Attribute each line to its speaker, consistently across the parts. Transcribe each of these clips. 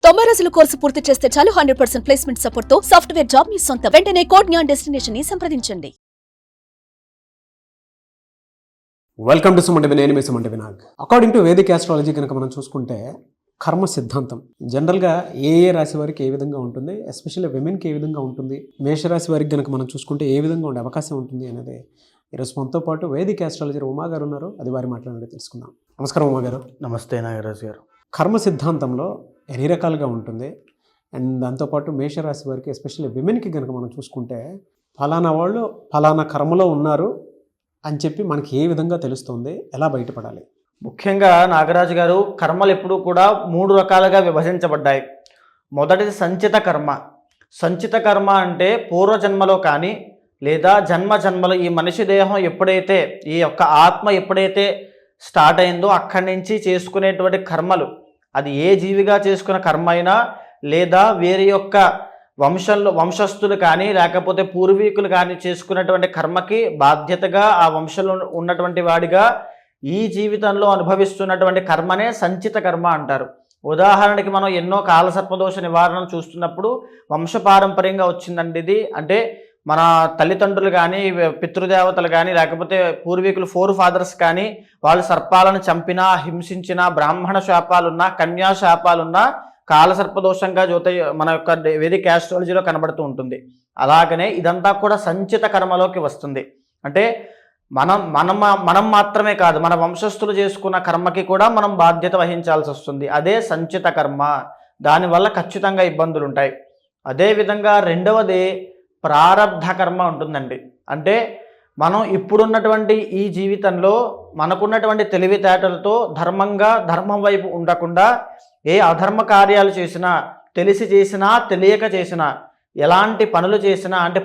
Speaker 1: 90 రోజుల కోర్సు పూర్తి చేస్తే చాలు 100% ప్లేస్మెంట్ సపోర్ట్ తో సాఫ్ట్వేర్ జాబ్ మీ సొంతం. వెంటనే కోడ్ జ్ఞాన్ డెస్టినేషన్ ని సంప్రదించండి.
Speaker 2: వెల్కమ్ టు సుమంటి నేను మీ సుమంటి వినాగ్. అకార్డింగ్ టు వేదిక్ ఆస్ట్రాలజీ కనుక మనం చూసుకుంటే కర్మ సిద్ధాంతం జనరల్గా ఏ రాశి వారికి ఏ విధంగా ఉంటుంది, ఎస్పెషల్లీ విమెన్కి ఏ విధంగా ఉంటుంది, మేషరాశి వారికి కనుక మనం చూసుకుంటే ఏ విధంగా ఉండే అవకాశం ఉంటుంది అనేది ఈరోజు మనతో పాటు వేదిక్ ఆస్ట్రాలజర్ ఉమా గారు ఉన్నారు. అది వారి మాట్లాడి తెలుసుకుందాం. నమస్కారం ఉమా గారు.
Speaker 3: నమస్తే నాగరాజు గారు.
Speaker 2: కర్మ సిద్ధాంతంలో ఎన్ని రకాలుగా ఉంటుంది అండ్ దాంతోపాటు మేషరాశి వారికి ఎస్పెషల్లీ విమెన్కి కనుక మనం చూసుకుంటే ఫలానా వాళ్ళు ఫలానా కర్మలో ఉన్నారు అని చెప్పి మనకి ఏ విధంగా తెలుస్తుంది, ఎలా బయటపడాలి?
Speaker 3: ముఖ్యంగా నాగరాజు గారు, కర్మలు ఎప్పుడూ కూడా 3 రకాలుగా విభజించబడ్డాయి. మొదటిది సంచిత కర్మ. సంచిత కర్మ అంటే పూర్వజన్మలో కానీ లేదా జన్మలో ఈ మనిషి దేహం ఎప్పుడైతే ఈ యొక్క ఆత్మ ఎప్పుడైతే స్టార్ట్ అయిందో అక్కడి నుంచి చేసుకునేటువంటి కర్మలు, అది ఏ జీవిగా చేసుకున్న కర్మ అయినా లేదా వేరే యొక్క వంశస్థులు కానీ లేకపోతే పూర్వీకులు కానీ చేసుకున్నటువంటి కర్మకి బాధ్యతగా ఆ వంశంలో ఉన్నటువంటి వాడిగా ఈ జీవితంలో అనుభవిస్తున్నటువంటి కర్మనే సంచిత కర్మ అంటారు. ఉదాహరణకి మనం ఎన్నో కాలసర్పదోష నివారణలు చూస్తున్నప్పుడు వంశపారంపర్యంగా వచ్చిందండి ఇది. అంటే మన తల్లిదండ్రులు కానీ పితృదేవతలు కానీ లేకపోతే పూర్వీకులు 4 ఫాదర్స్ కానీ వాళ్ళు సర్పాలను చంపినా హింసించినా బ్రాహ్మణ శాపాలున్నా కన్యా శాపాలున్నా కాలసర్పదోషంగా మన యొక్క వేదిక్ ఆస్ట్రాలజీలో కనబడుతూ ఉంటుంది. అలాగనే ఇదంతా కూడా సంచిత కర్మలోకి వస్తుంది. అంటే మనం మాత్రమే కాదు, మన వంశస్థులు చేసుకున్న కర్మకి కూడా మనం బాధ్యత వహించాల్సి వస్తుంది. అదే సంచిత కర్మ. దానివల్ల ఖచ్చితంగా ఇబ్బందులు ఉంటాయి. అదేవిధంగా రెండవది ప్రారబ్ధ కర్మ ఉంటుందండి. అంటే మనం ఇప్పుడున్నటువంటి ఈ జీవితంలో మనకున్నటువంటి తెలివితేటలతో ధర్మం వైపు ఉండకుండా ఏ అధర్మ కార్యాలు చేసినా, తెలిసి చేసినా తెలియక చేసినా, ఎలాంటి పనులు చేసినా, అంటే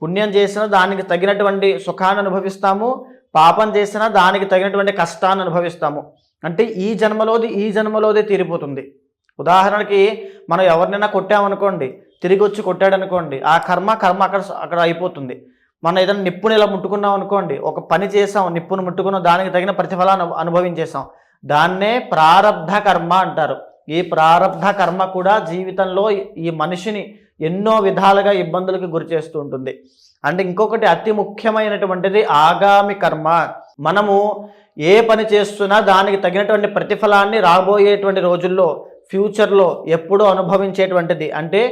Speaker 3: పుణ్యం చేసినా దానికి తగినటువంటి సుఖాన్ని అనుభవిస్తాము, పాపం చేసినా దానికి తగినటువంటి కష్టాన్ని అనుభవిస్తాము. అంటే ఈ జన్మలోదే తీరిపోతుంది. ఉదాహరణకి మనం ఎవరినైనా కొట్టామనుకోండి, తిరిగి వచ్చి కొట్టాడు అనుకోండి, ఆ కర్మ అక్కడ అయిపోతుంది. మనం ఏదైనా నిప్పుని ఇలా ముట్టుకున్నాం అనుకోండి, ఒక పని చేసాం, నిప్పును ముట్టుకున్నాం, దానికి తగిన ప్రతిఫలాన్ని అనుభవించేసాం. దాన్నే ప్రారబ్ధ కర్మ అంటారు. ఈ ప్రారబ్ధ కర్మ కూడా జీవితంలో ఈ మనిషిని ఎన్నో విధాలుగా ఇబ్బందులకు గురి చేస్తూ ఉంటుంది. అంటే ఇంకొకటి అతి ముఖ్యమైనటువంటిది ఆగామి కర్మ. మనము ఏ పని చేస్తున్నా దానికి తగినటువంటి ప్రతిఫలాన్ని రాబోయేటువంటి రోజుల్లో, ఫ్యూచర్లో ఎప్పుడూ అనుభవించేటువంటిది. అంటే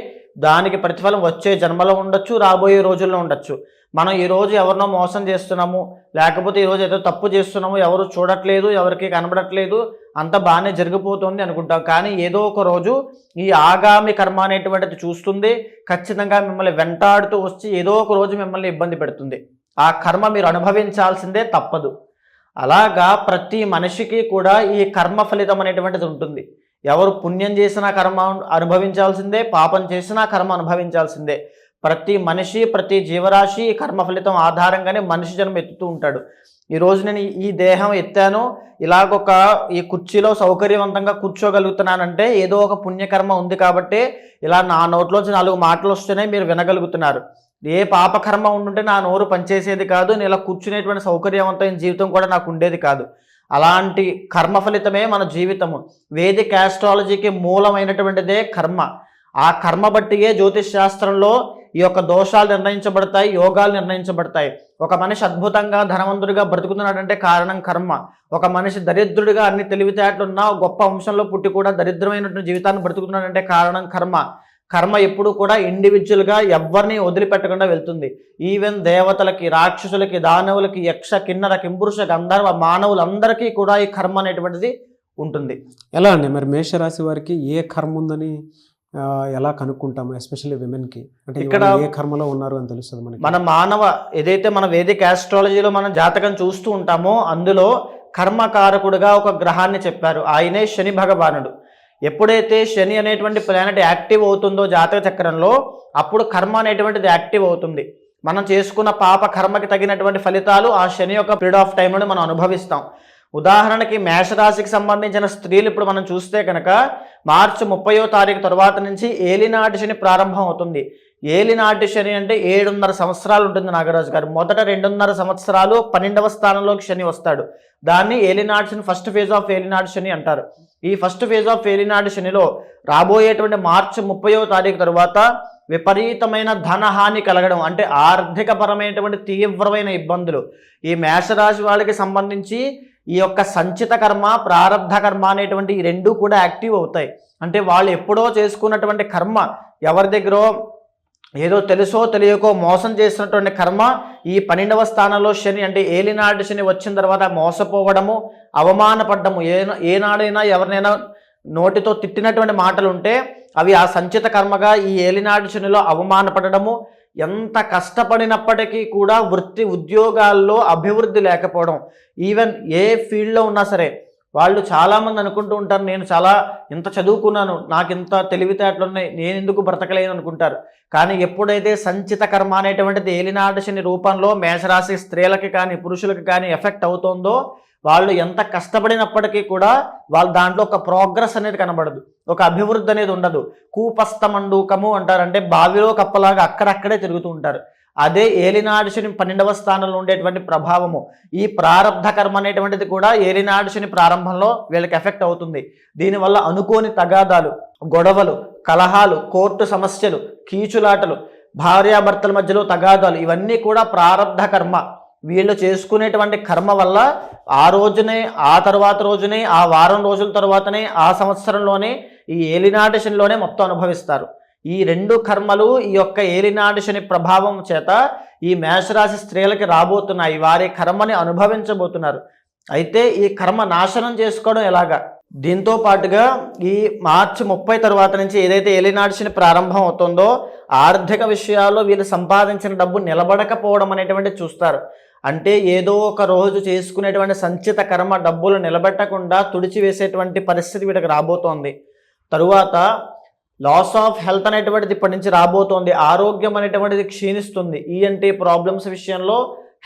Speaker 3: దానికి ప్రతిఫలం వచ్చే జన్మలో ఉండొచ్చు, రాబోయే రోజుల్లో ఉండొచ్చు. మనం ఈరోజు ఎవరినో మోసం చేస్తున్నాము, లేకపోతే ఈరోజు ఏదో తప్పు చేస్తున్నాము, ఎవరు చూడట్లేదు, ఎవరికి కనబడట్లేదు, అంత బాగానే జరిగిపోతుంది అనుకుంటాం. కానీ ఏదో ఒక రోజు ఈ ఆగామి కర్మ అనేటువంటిది చూస్తుంది, ఖచ్చితంగా మిమ్మల్ని వెంటాడుతూ వచ్చి ఏదో ఒక రోజు మిమ్మల్ని ఇబ్బంది పెడుతుంది. ఆ కర్మ మీరు అనుభవించాల్సిందే, తప్పదు. అలాగా ప్రతి మనిషికి కూడా ఈ కర్మ ఫలితం అనేటువంటిది ఉంటుంది. ఎవరు పుణ్యం చేసినా కర్మ అనుభవించాల్సిందే, పాపం చేసినా కర్మ అనుభవించాల్సిందే. ప్రతి మనిషి, ప్రతి జీవరాశి కర్మ ఫలితం ఆధారంగానే మనిషి జన్మ ఎత్తుతూ ఉంటాడు. ఈరోజు నేను ఈ దేహం ఎత్తాను, ఇలాగొక ఈ కుర్చీలో సౌకర్యవంతంగా కూర్చోగలుగుతున్నానంటే ఏదో ఒక పుణ్యకర్మ ఉంది కాబట్టి ఇలా నా నోట్లోంచి 4 మాటలు వస్తేనే మీరు వినగలుగుతున్నారు. ఏ పాపకర్మ ఉండుంటే నా నోరు పనిచేసేది కాదు, నేను ఇలా కూర్చునేటువంటి సౌకర్యవంతమైన జీవితం కూడా నాకు ఉండేది కాదు. అలాంటి కర్మ ఫలితమే మన జీవితము. వేదిక్ ఆస్ట్రాలజీకి మూలమైనటువంటిదే కర్మ. ఆ కర్మ బట్టియే జ్యోతిష్ శాస్త్రంలో ఈ యొక్క దోషాలు నిర్ణయించబడతాయి, యోగాలు నిర్ణయించబడతాయి. ఒక మనిషి అద్భుతంగా ధనవంతుడిగా బ్రతుకుతున్నాడంటే కారణం కర్మ. ఒక మనిషి దరిద్రుడిగా అన్ని తెలివితేటలున్నా గొప్ప వంశంలో పుట్టి కూడా దరిద్రమైనటువంటి జీవితాన్ని బ్రతుకుతున్నాడంటే కారణం కర్మ. కర్మ ఎప్పుడు కూడా ఇండివిజువల్గా ఎవరిని వదిలిపెట్టకుండా వెళ్తుంది. ఈవెన్ దేవతలకి, రాక్షసులకి, దానవులకి, యక్ష, కిన్నర, కింపురుష, గంధర్వ, మానవులందరికీ కూడా ఈ కర్మ అనేటువంటిది ఉంటుంది.
Speaker 2: ఎలా అండి మరి మేషరాశి వారికి ఏ కర్మ ఉందని ఎలా కనుక్కుంటాము, ఎస్పెషల్లీ విమెన్కి? అంటే ఇక్కడ ఏ కర్మలో ఉన్నారు అని తెలుస్తుంది మనకి.
Speaker 3: ఏదైతే మన వేదిక్ ఆస్ట్రాలజీలో మనం జాతకం చూస్తూ ఉంటామో అందులో కర్మకారకుడుగా ఒక గ్రహాన్ని చెప్పారు. ఆయనే శని భగవానుడు. ఎప్పుడైతే శని అనేటువంటి ప్లానెట్ యాక్టివ్ అవుతుందో జాతక చక్రంలో, అప్పుడు కర్మ అనేటువంటిది యాక్టివ్ అవుతుంది. మనం చేసుకున్న పాప కర్మకి తగినటువంటి ఫలితాలు ఆ శని యొక్క పీరియడ్ ఆఫ్ టైంలో మనం అనుభవిస్తాం. ఉదాహరణకి మేషరాశికి సంబంధించిన స్త్రీలు ఇప్పుడు మనం చూస్తే కనుక మార్చి 30వ తారీఖు తర్వాత నుంచి ఏలినాటి శని ప్రారంభం అవుతుంది. ఏలినాటి శని అంటే 7.5 సంవత్సరాలు ఉంటుంది నాగరాజు గారు. మొదట 2.5 సంవత్సరాలు 12వ స్థానంలోకి శని వస్తాడు. దాన్ని ఏలినాటి శని, ఫస్ట్ ఫేజ్ ఆఫ్ ఏలినాటి శని అంటారు. ఈ ఫస్ట్ ఫేజ్ ఆఫ్ ఏలినాటి శనిలో రాబోయేటువంటి మార్చి 30వ తారీఖు తర్వాత విపరీతమైన ధనహాని కలగడం, అంటే ఆర్థికపరమైనటువంటి తీవ్రమైన ఇబ్బందులు. ఈ మేషరాశి వాళ్ళకి సంబంధించి ఈ యొక్క సంచిత కర్మ, ప్రారబ్ధ కర్మ అనేటువంటి ఈ రెండు కూడా యాక్టివ్ అవుతాయి. అంటే వాళ్ళు ఎప్పుడో చేసుకున్నటువంటి కర్మ, ఎవరి దగ్గరో ఏదో తెలుసో తెలియకో మోసం చేసినటువంటి కర్మ ఈ 12వ స్థానంలో శని, అంటే ఏలినాటి శని వచ్చిన తర్వాత మోసపోవడము, అవమానపడ్డము, ఏనాడైనా ఎవరినైనా నోటితో తిట్టినటువంటి మాటలు ఉంటే అవి ఆ సంచిత కర్మగా ఈ ఏలినాటి శనిలో అవమానపడము, ఎంత కష్టపడినప్పటికీ కూడా వృత్తి ఉద్యోగాల్లో అభివృద్ధి లేకపోవడం, ఈవెన్ ఏ ఫీల్డ్లో ఉన్నా సరే వాళ్ళు చాలామంది అనుకుంటూ ఉంటారు, నేను ఇంత చదువుకున్నాను, నాకు ఇంత తెలివితేటలు ఉన్నాయి, నేను ఎందుకు బ్రతకలేను అనుకుంటారు. కానీ ఎప్పుడైతే సంచిత కర్మ అనేటువంటిది ఏలినాటి శని రూపంలో మేషరాశి స్త్రీలకి కానీ పురుషులకి కానీ ఎఫెక్ట్ అవుతుందో, వాళ్ళు ఎంత కష్టపడినప్పటికీ కూడా వాళ్ళు దాంట్లో ఒక ప్రోగ్రెస్ అనేది కనబడదు, ఒక అభివృద్ధి అనేది ఉండదు. కూపస్తమండూకము అంటారు, అంటే బావిలో కప్పలాగా అక్కడక్కడే తిరుగుతూ ఉంటారు. అదే ఏలినాటి శని 12వ స్థానంలో ఉండేటువంటి ప్రభావము. ఈ ప్రారబ్ధ కర్మ అనేటువంటిది కూడా ఏలినాటి శని ప్రారంభంలో వీళ్ళకి ఎఫెక్ట్ అవుతుంది. దీనివల్ల అనుకోని తగాదాలు, గొడవలు, కలహాలు, కోర్టు సమస్యలు, కీచులాటలు, భార్యాభర్తల మధ్యలో తగాదాలు, ఇవన్నీ కూడా ప్రారబ్ధ కర్మ. వీళ్ళు చేసుకునేటువంటి కర్మ వల్ల ఆ రోజునే, ఆ తర్వాత రోజునే, ఆ వారం రోజుల తర్వాతనే, ఆ సంవత్సరంలోనే ఈ ఏలినాటి శనిలోనే మొత్తం అనుభవిస్తారు. ఈ రెండు కర్మలు ఈ యొక్క ఏలినాటి శని ప్రభావం చేత ఈ మేషరాశి స్త్రీలకి రాబోతున్నాయి. వారి కర్మని అనుభవించబోతున్నారు. అయితే ఈ కర్మ నాశనం చేసుకోవడం ఎలాగా? దీంతో పాటుగా ఈ మార్చి 30 తర్వాత నుంచి ఏదైతే ఏలినాటి శని ప్రారంభం అవుతుందో ఆర్థిక విషయాల్లో వీళ్ళు సంపాదించిన డబ్బు నిలబడకపోవడం అనేటువంటి చూస్తారు. అంటే ఏదో ఒక రోజు చేసుకునేటువంటి సంచిత కర్మ డబ్బులు నిలబెట్టకుండా తుడిచివేసేటువంటి పరిస్థితి వీళ్ళకి రాబోతోంది. తరువాత లాస్ ఆఫ్ హెల్త్ అనేటువంటిది ఇప్పటి నుంచి రాబోతోంది. ఆరోగ్యం అనేటువంటిది క్షీణిస్తుంది. ఈఎన్టీ ప్రాబ్లమ్స్ విషయంలో,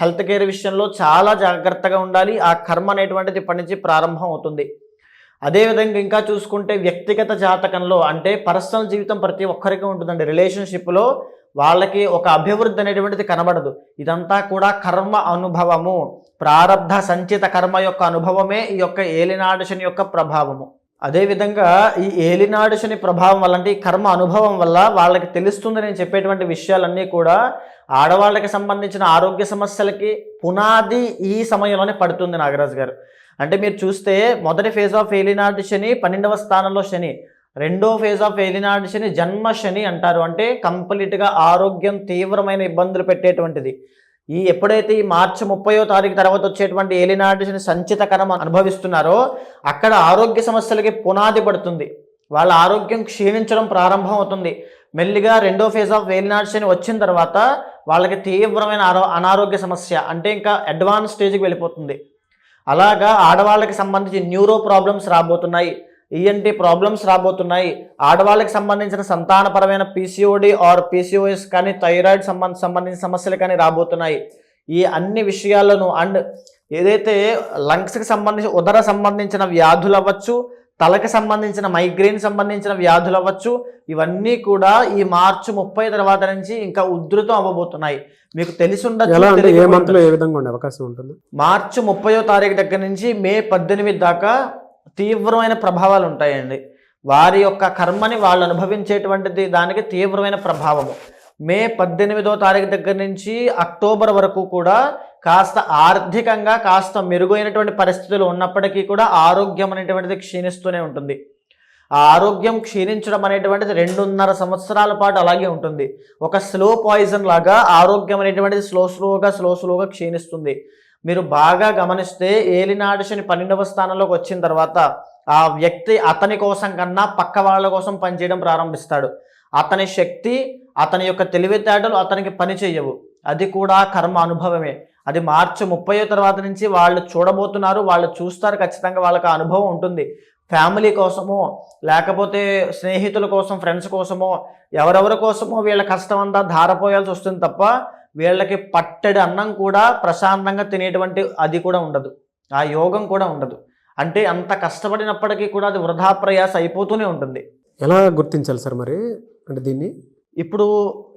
Speaker 3: హెల్త్ కేర్ విషయంలో చాలా జాగ్రత్తగా ఉండాలి. ఆ కర్మ అనేటువంటిది ఇప్పటి నుంచి ప్రారంభం అవుతుంది. అదేవిధంగా ఇంకా చూసుకుంటే వ్యక్తిగత జాతకంలో, అంటే పర్సనల్ జీవితం ప్రతి ఒక్కరికి ఉంటుందండి. రిలేషన్షిప్లో వాళ్ళకి ఒక అభివృద్ధి అనేటువంటిది కనబడదు. ఇదంతా కూడా కర్మ అనుభవము, ప్రారబ్ధ సంచిత కర్మ యొక్క అనుభవమే ఈ యొక్క ఏలినాటి శని యొక్క ప్రభావము. అదేవిధంగా ఈ ఏలినాటి శని ప్రభావం వల్ల, అంటే ఈ కర్మ అనుభవం వల్ల వాళ్ళకి తెలుస్తుంది. నేను చెప్పేటువంటి విషయాలన్నీ కూడా ఆడవాళ్ళకి సంబంధించిన ఆరోగ్య సమస్యలకి పునాది ఈ సమయంలోనే పడుతుంది నాగరాజు గారు. అంటే మీరు చూస్తే మొదటి ఫేజ్ ఆఫ్ ఏలినాటి శని 12వ స్థానంలో శని, రెండో ఫేజ్ ఆఫ్ ఏలినాటి శని జన్మ శని అంటారు. అంటే కంప్లీట్గా ఆరోగ్యం తీవ్రమైన ఇబ్బందులు పెట్టేటువంటిది. ఎప్పుడైతే ఈ మార్చి 30వ తారీఖు తర్వాత వచ్చేటువంటి ఏలినాటి శని సంచిత కర్మ అనుభవిస్తున్నారో అక్కడ ఆరోగ్య సమస్యలకి పునాది పడుతుంది. వాళ్ళ ఆరోగ్యం క్షీణించడం ప్రారంభం అవుతుంది. మెల్లిగా రెండో ఫేజ్ ఆఫ్ ఏలినాటి శని వచ్చిన తర్వాత వాళ్ళకి తీవ్రమైన అనారోగ్య సమస్య, అంటే ఇంకా అడ్వాన్స్ స్టేజ్కి వెళ్ళిపోతుంది. అలాగా ఆడవాళ్ళకి సంబంధించి న్యూరో ప్రాబ్లమ్స్ రాబోతున్నాయి, ఈఎన్టీ ప్రాబ్లమ్స్ రాబోతున్నాయి. ఆడవాళ్ళకి సంబంధించిన సంతానపరమైన పీసీఓడి ఆర్ పీసీఓఎస్ కానీ, థైరాయిడ్ సంబంధించిన సమస్యలు కానీ రాబోతున్నాయి. ఈ అన్ని విషయాలను, అండ్ ఏదైతే లంగ్స్కి సంబంధించి ఉదర సంబంధించిన వ్యాధులు అవ్వచ్చు, తలకి సంబంధించిన మైగ్రేన్ సంబంధించిన వ్యాధులు అవ్వచ్చు, ఇవన్నీ కూడా ఈ మార్చి 30 తర్వాత నుంచి ఇంకా ఉధృతం అవ్వబోతున్నాయి. మీకు తెలిసి ఉండొచ్చు మార్చి 30వ తారీఖు దగ్గర నుంచి మే 18 దాకా తీవ్రమైన ప్రభావాలు ఉంటాయండి. వారి యొక్క కర్మని వాళ్ళు అనుభవించేటువంటిది దానికి తీవ్రమైన ప్రభావము. మే 18వ తారీఖు దగ్గర నుంచి అక్టోబర్ వరకు కూడా కాస్త ఆర్థికంగా కాస్త మెరుగైనటువంటి పరిస్థితులు ఉన్నప్పటికీ కూడా ఆరోగ్యం అనేటువంటిది క్షీణిస్తూనే ఉంటుంది. ఆ ఆరోగ్యం క్షీణించడం అనేటువంటిది 2.5 సంవత్సరాల పాటు అలాగే ఉంటుంది. ఒక స్లో పాయిజన్ లాగా ఆరోగ్యం అనేటువంటిది స్లోగా క్షీణిస్తుంది. మీరు బాగా గమనిస్తే ఏలినాటి శని 12వ స్థానంలోకి వచ్చిన తర్వాత ఆ వ్యక్తి అతని కోసం కన్నా పక్క వాళ్ళ కోసం పనిచేయడం ప్రారంభిస్తాడు. అతని శక్తి, అతని యొక్క తెలివితేటలు అతనికి పని చేయవు. అది కూడా కర్మ అనుభవమే. అది మార్చి 30వ తర్వాత నుంచి వాళ్ళు చూడబోతున్నారు, వాళ్ళు చూస్తారు. ఖచ్చితంగా వాళ్ళకి అనుభవం ఉంటుంది. ఫ్యామిలీ కోసమో లేకపోతే స్నేహితుల కోసం, ఫ్రెండ్స్ కోసమో, ఎవరెవరి కోసమో వీళ్ళ కష్టం అంతా ధారపోయాల్సి వస్తుంది తప్ప వీళ్ళకి పట్టెడు అన్నం కూడా ప్రశాంతంగా తినేటువంటి అది కూడా ఉండదు, ఆ యోగం కూడా ఉండదు. అంటే అంత కష్టపడినప్పటికీ కూడా అది వృధా ప్రయాస అయిపోతూనే ఉంటుంది.
Speaker 2: ఎలా గుర్తించాలి సార్ మరి అంటే దీన్ని?
Speaker 3: ఇప్పుడు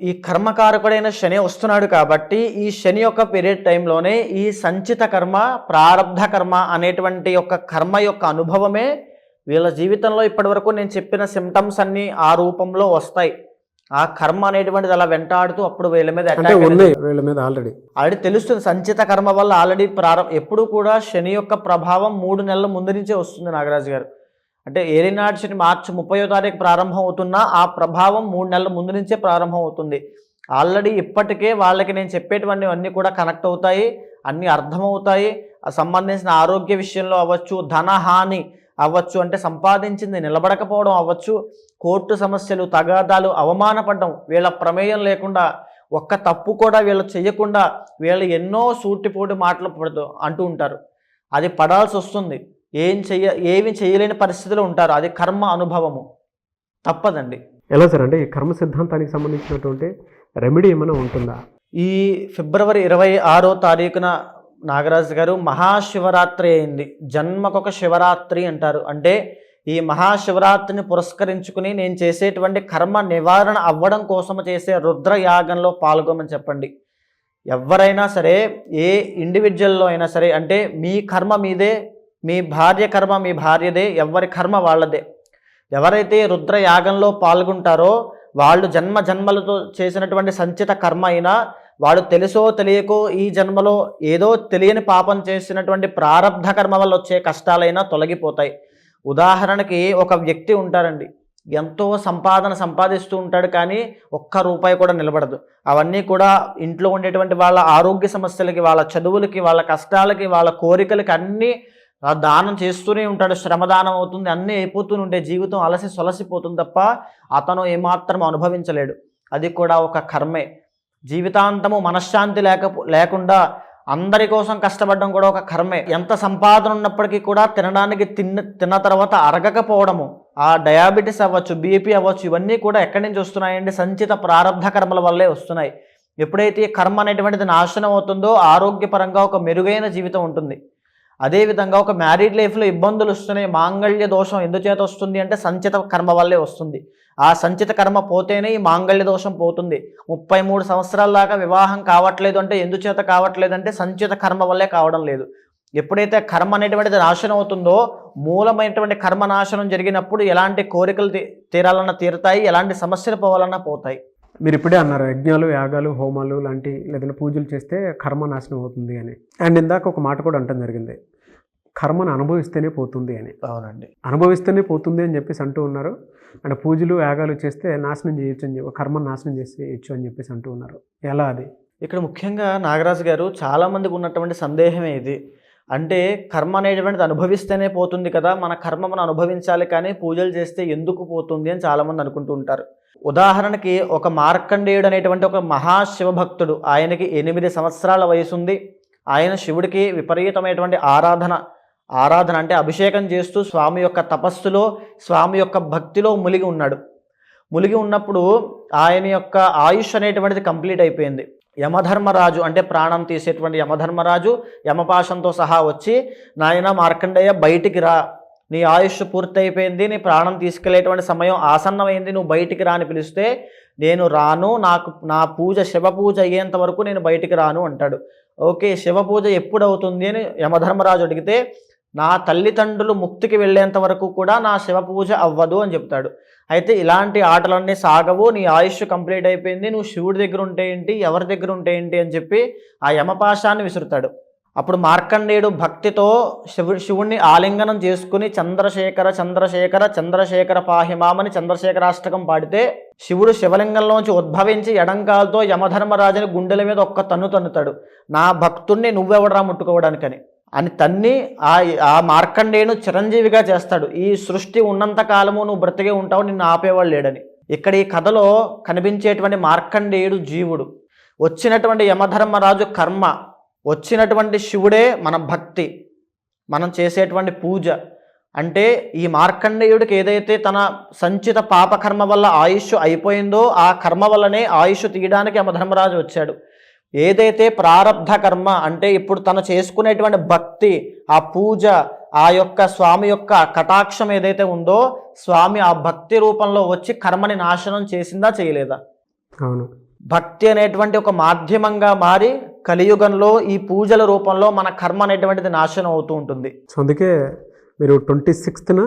Speaker 3: ఈ కర్మకారకుడైన శని వస్తున్నాడు కాబట్టి ఈ శని యొక్క పీరియడ్ టైంలోనే ఈ సంచిత కర్మ, ప్రారబ్ధ కర్మ అనేటువంటి యొక్క కర్మ యొక్క అనుభవమే వీళ్ళ జీవితంలో ఇప్పటివరకు నేను చెప్పిన సిమ్టమ్స్ అన్నీ ఆ రూపంలో వస్తాయి. ఆ కర్మ అనేటువంటిది అలా వెంటాడుతూ అప్పుడు వీళ్ళ మీద
Speaker 2: వీళ్ళ మీద ఆల్రెడీ
Speaker 3: తెలుస్తుంది. సంచిత కర్మ వల్ల ఆల్రెడీ ఎప్పుడు కూడా శని యొక్క ప్రభావం 3 నెలల ముందు నుంచే వస్తుంది నాగరాజు గారు. అంటే ఏలినాటి శని మార్చి 30వ తారీఖు ప్రారంభం అవుతున్నా ఆ ప్రభావం 3 నెలల ముందు నుంచే ప్రారంభం అవుతుంది. ఆల్రెడీ ఇప్పటికే వాళ్ళకి నేను చెప్పేటువంటి అన్నీ కూడా కనెక్ట్ అవుతాయి, అన్నీ అర్థమవుతాయి. సంబంధించిన ఆరోగ్య విషయంలో అవ్వచ్చు, ధనహాని అవ్వచ్చు, అంటే సంపాదించింది నిలబడకపోవడం అవ్వచ్చు, కోర్టు సమస్యలు, తగాదాలు, అవమానపడడం, వీళ్ళ ప్రమేయం లేకుండా ఒక్క తప్పు కూడా వీళ్ళు చేయకుండా వీళ్ళు ఎన్నో సూటిపోటి మాటలు అంటూ ఉంటారు. అది పడాల్సి వస్తుంది. ఏమి చేయలేని పరిస్థితిలో ఉంటారు. అది కర్మ అనుభవము, తప్పదండి.
Speaker 2: ఎలా సార్, అంటే ఈ కర్మ సిద్ధాంతానికి సంబంధించినటువంటి రెమెడీ ఏమైనా ఉంటుందా?
Speaker 3: ఈ ఫిబ్రవరి 26వ తారీఖున నాగరాజు గారు మహాశివరాత్రి అయింది. జన్మకొక శివరాత్రి అంటారు. అంటే ఈ మహాశివరాత్రిని పురస్కరించుకుని నేను చేసేటువంటి కర్మ నివారణ అవ్వడం కోసం చేసే రుద్రయాగంలో పాల్గొమని చెప్పండి. ఎవరైనా సరే, ఏ ఇండివిజువల్లో అయినా సరే, అంటే మీ కర్మ మీదే, మీ భార్య కర్మ మీ భార్యదే, ఎవరి కర్మ వాళ్ళదే. ఎవరైతే రుద్రయాగంలో పాల్గొంటారో వాళ్ళు జన్మలతో చేసినటువంటి సంచిత కర్మ అయినా, వాడు తెలుసో తెలియకో ఈ జన్మలో ఏదో తెలియని పాపం చేసినటువంటి ప్రారబ్ధ కర్మ వల్ల వచ్చే కష్టాలైనా తొలగిపోతాయి. ఉదాహరణకి ఒక వ్యక్తి ఉంటారండి, ఎంతో సంపాదిస్తూ ఉంటాడు, కానీ ఒక్క రూపాయి కూడా నిలబడదు. అవన్నీ కూడా ఇంట్లో ఉండేటువంటి వాళ్ళ ఆరోగ్య సమస్యలకి, వాళ్ళ చదువులకి, వాళ్ళ కష్టాలకి, వాళ్ళ కోరికలకి అన్నీ దానం చేస్తూనే ఉంటాడు. శ్రమదానం అవుతుంది, అన్నీ అయిపోతూనే ఉంటే జీవితం అలసి సొలసిపోతుంది తప్ప అతను ఏమాత్రం అనుభవించలేడు. అది కూడా ఒక కర్మే. జీవితాంతము మనశ్శాంతి లేకుండా అందరి కోసం కష్టపడడం కూడా ఒక కర్మే. ఎంత సంపాదన ఉన్నప్పటికీ కూడా తినడానికి తిన్న తర్వాత అరగకపోవడము, ఆ డయాబెటీస్ అవ్వచ్చు, బీపీ అవ్వచ్చు, ఇవన్నీ కూడా ఎక్కడి నుంచి వస్తున్నాయండి? సంచిత ప్రారబ్ధ కర్మల వల్లే వస్తున్నాయి. ఎప్పుడైతే కర్మ అనేటువంటిది నాశనం అవుతుందో ఆరోగ్యపరంగా ఒక మెరుగైన జీవితం ఉంటుంది. అదేవిధంగా ఒక మ్యారీడ్ లైఫ్లో ఇబ్బందులు వస్తున్నాయి, మాంగళ్య దోషం ఎందుచేత వస్తుంది అంటే సంచిత కర్మ వల్లే వస్తుంది. ఆ సంచిత కర్మ పోతేనే ఈ మాంగళ్య దోషం పోతుంది. 33 సంవత్సరాల దాకా వివాహం కావట్లేదు అంటే ఎందుచేత కావట్లేదు అంటే సంచిత కర్మ వల్లే కావడం లేదు. ఎప్పుడైతే కర్మ అనేటువంటిది నాశనం అవుతుందో, మూలమైనటువంటి కర్మ నాశనం జరిగినప్పుడు ఎలాంటి కోరికలు తీరాలన్నా తీరుతాయి, ఎలాంటి సమస్యలు పోవాలన్నా పోతాయి.
Speaker 2: మీరు ఇప్పుడే అన్నారు యజ్ఞాలు, యాగాలు, హోమాలు లాంటి లేదంటే పూజలు చేస్తే కర్మ నాశనం అవుతుంది అని. అండ్ ఇందాక ఒక మాట కూడా అంటం జరిగింది, కర్మను అనుభవిస్తేనే పోతుంది అని.
Speaker 3: అవునండి,
Speaker 2: అనుభవిస్తేనే పోతుంది అని చెప్పేసి అంటూ ఉన్నారు. అంటే పూజలు, యాగాలు చేస్తే నాశనం చేయొచ్చు అని చెప్పి, కర్మను నాశనం చేసేయచ్చు అని చెప్పేసి అంటూ ఉన్నారు. ఎలా అది?
Speaker 3: ఇక్కడ ముఖ్యంగా నాగరాజు గారు చాలామందికి ఉన్నటువంటి సందేహమే ఇది. అంటే కర్మ అనేటువంటిది అనుభవిస్తేనే పోతుంది కదా, మన కర్మ మనం అనుభవించాలి, కానీ పూజలు చేస్తే ఎందుకు పోతుంది అని చాలామంది అనుకుంటూ ఉంటారు. ఉదాహరణకి ఒక మార్కండేయుడు అనేటువంటి ఒక మహాశివభక్తుడు, ఆయనకి 8 సంవత్సరాల వయసు ఉంది. ఆయన శివుడికి విపరీతమైనటువంటి ఆరాధన అంటే అభిషేకం చేస్తూ స్వామి యొక్క తపస్సులో, స్వామి యొక్క భక్తిలో మునిగి ఉన్నాడు. మునిగి ఉన్నప్పుడు ఆయన యొక్క ఆయుష్ అనేటువంటిది కంప్లీట్ అయిపోయింది. యమధర్మరాజు అంటే ప్రాణం తీసేటువంటి యమధర్మరాజు యమపాశంతో సహా వచ్చి, నాయన మార్కండేయ బయటికి రా, నీ ఆయుష్ పూర్తయిపోయింది, నీ ప్రాణం తీసుకెళ్లేటువంటి సమయం ఆసన్నమైంది, నువ్వు బయటికి రా అని పిలిస్తే నేను రాను, నా పూజ శివ పూజ అయ్యేంత వరకు నేను బయటికి రాను అంటాడు. ఓకే, శివ పూజ ఎప్పుడు అవుతుంది అని యమధర్మరాజు అడిగితే, నా తల్లిదండ్రులు ముక్తికి వెళ్ళేంత వరకు కూడా నా శివ పూజ అవ్వదు అని చెప్తాడు. అయితే ఇలాంటి ఆటలన్నీ సాగవు, నీ ఆయుష్ కంప్లీట్ అయిపోయింది, నువ్వు శివుడి దగ్గర ఉంటే ఏంటి, ఎవరి దగ్గర ఉంటే ఏంటి అని చెప్పి ఆ యమపాశాన్ని విసురుతాడు. అప్పుడు మార్కండేయుడు భక్తితో శివుణ్ణి ఆలింగనం చేసుకుని చంద్రశేఖర చంద్రశేఖర చంద్రశేఖర పాహిమామని చంద్రశేఖరాష్టకం పాడితే, శివుడు శివలింగంలోంచి ఉద్భవించి ఎడంకాలతో యమధర్మరాజుని గుండెల మీద ఒక్క తన్నుతాడు. నా భక్తుణ్ణి నువ్వెవడరా ముట్టుకోవడానికని అని తన్ని ఆ మార్కండేయును చిరంజీవిగా చేస్తాడు. ఈ సృష్టి ఉన్నంత కాలము నువ్వు బ్రతికే ఉంటావు, నిన్ను ఆపేవాడు లేడని. ఇక్కడ ఈ కథలో కనిపించేటువంటి మార్కండేయుడు జీవుడు, వచ్చినటువంటి యమధర్మరాజు కర్మ, వచ్చినటువంటి శివుడే మన భక్తి, మనం చేసేటువంటి పూజ. అంటే ఈ మార్కండేయుడికి ఏదైతే తన సంచిత పాపకర్మ వల్ల ఆయుష్ అయిపోయిందో ఆ కర్మ వల్లనే ఆయుష్ తీయడానికి యమధర్మరాజు వచ్చాడు. ఏదైతే ప్రారబ్ధ కర్మ అంటే ఇప్పుడు తను చేసుకునేటువంటి భక్తి, ఆ పూజ, ఆ యొక్క స్వామి యొక్క కటాక్షం ఏదైతే ఉందో, స్వామి ఆ భక్తి రూపంలో వచ్చి కర్మని నాశనం చేసిందా చేయలేదా?
Speaker 2: అవును.
Speaker 3: భక్తి అనేటువంటి ఒక మాధ్యమంగా మారి కలియుగంలో ఈ పూజల రూపంలో మన కర్మ అనేటువంటిది నాశనం అవుతూ ఉంటుంది.
Speaker 2: సో అందుకే మీరు 26న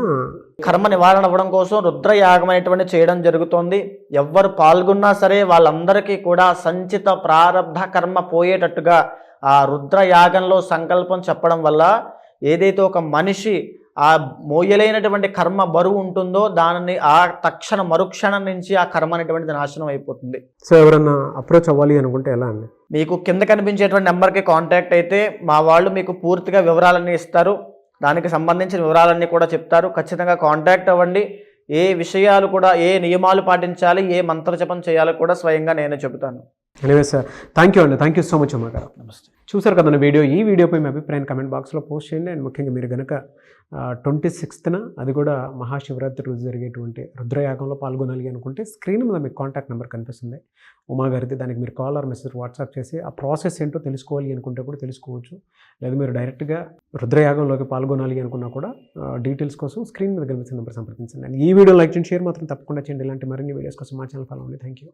Speaker 3: కర్మ నివారణ అవ్వడం కోసం రుద్రయాగం అనేటువంటి చేయడం జరుగుతోంది. ఎవ్వరు పాల్గొన్నా సరే వాళ్ళందరికీ కూడా సంచిత ప్రారబ్ధ కర్మ పోయేటట్టుగా ఆ రుద్రయాగంలో సంకల్పం చెప్పడం వల్ల ఏదైతే ఒక మనిషి ఆ మోయలేనటువంటి కర్మ బరువు ఉంటుందో దానిని ఆ తక్షణ మరుక్షణం నుంచి ఆ కర్మ అనేటువంటిది నాశనం అయిపోతుంది.
Speaker 2: సో ఎవరన్నా అప్రోచ్ అవ్వాలి అనుకుంటే ఎలా అండి?
Speaker 3: మీకు కింద కనిపించేటువంటి నెంబర్కి కాంటాక్ట్ అయితే మా వాళ్ళు మీకు పూర్తిగా వివరాలన్నీ ఇస్తారు. దానికి సంబంధించిన వివరాలన్నీ కూడా చెప్తారు. ఖచ్చితంగా కాంటాక్ట్ అవ్వండి. ఏ విషయాలు కూడా, ఏ నియమాలు పాటించాలి, ఏ మంత్రజపం చేయాలో కూడా స్వయంగా నేనే చెబుతాను.
Speaker 2: ఎనివే సార్, థ్యాంక్ యూ అండి. థ్యాంక్ యూ సో మచ్ అమ్మ గారు.
Speaker 3: నమస్తే.
Speaker 2: చూసారు కదండి వీడియో. ఈ వీడియోపై మీ అభిప్రాయం కమెంట్ బాక్స్లో పోస్ట్ చేయండి. అండ్ ముఖ్యంగా మీరు కనుక 26న అది కూడా మహాశివరాత్రి రోజు జరిగేటువంటి రుద్రయాగంలో పాల్గొనాలి అనుకుంటే స్క్రీన్ మీద మీకు కాంటాక్ట్ నెంబర్ కనిపిస్తుంది ఉమా గారిది. దానికి మీరు కాల్ ఆర్ మెసేజ్ వాట్సాప్ చేసి ఆ ప్రాసెస్ ఏంటో తెలుసుకోవాలి అనుకుంటే కూడా తెలుసుకోవచ్చు. లేదా మీరు డైరెక్ట్గా రుద్రయాగంలోకి పాల్గొనాలి అనుకున్నా కూడా డీటెయిల్స్ కోసం స్క్రీన్ మీద కనిపిస్తున్న నెంబర్ సంప్రదించండి. అండ్ ఈ వీడియో లైక్ చేయండి, షేర్ మాత్రం తప్పకుండా చేయండి. ఇలాంటి మరిన్ని వీడియోస్ కోసం మా ఛానల్ ఫాలో అవ్వండి. Thank you.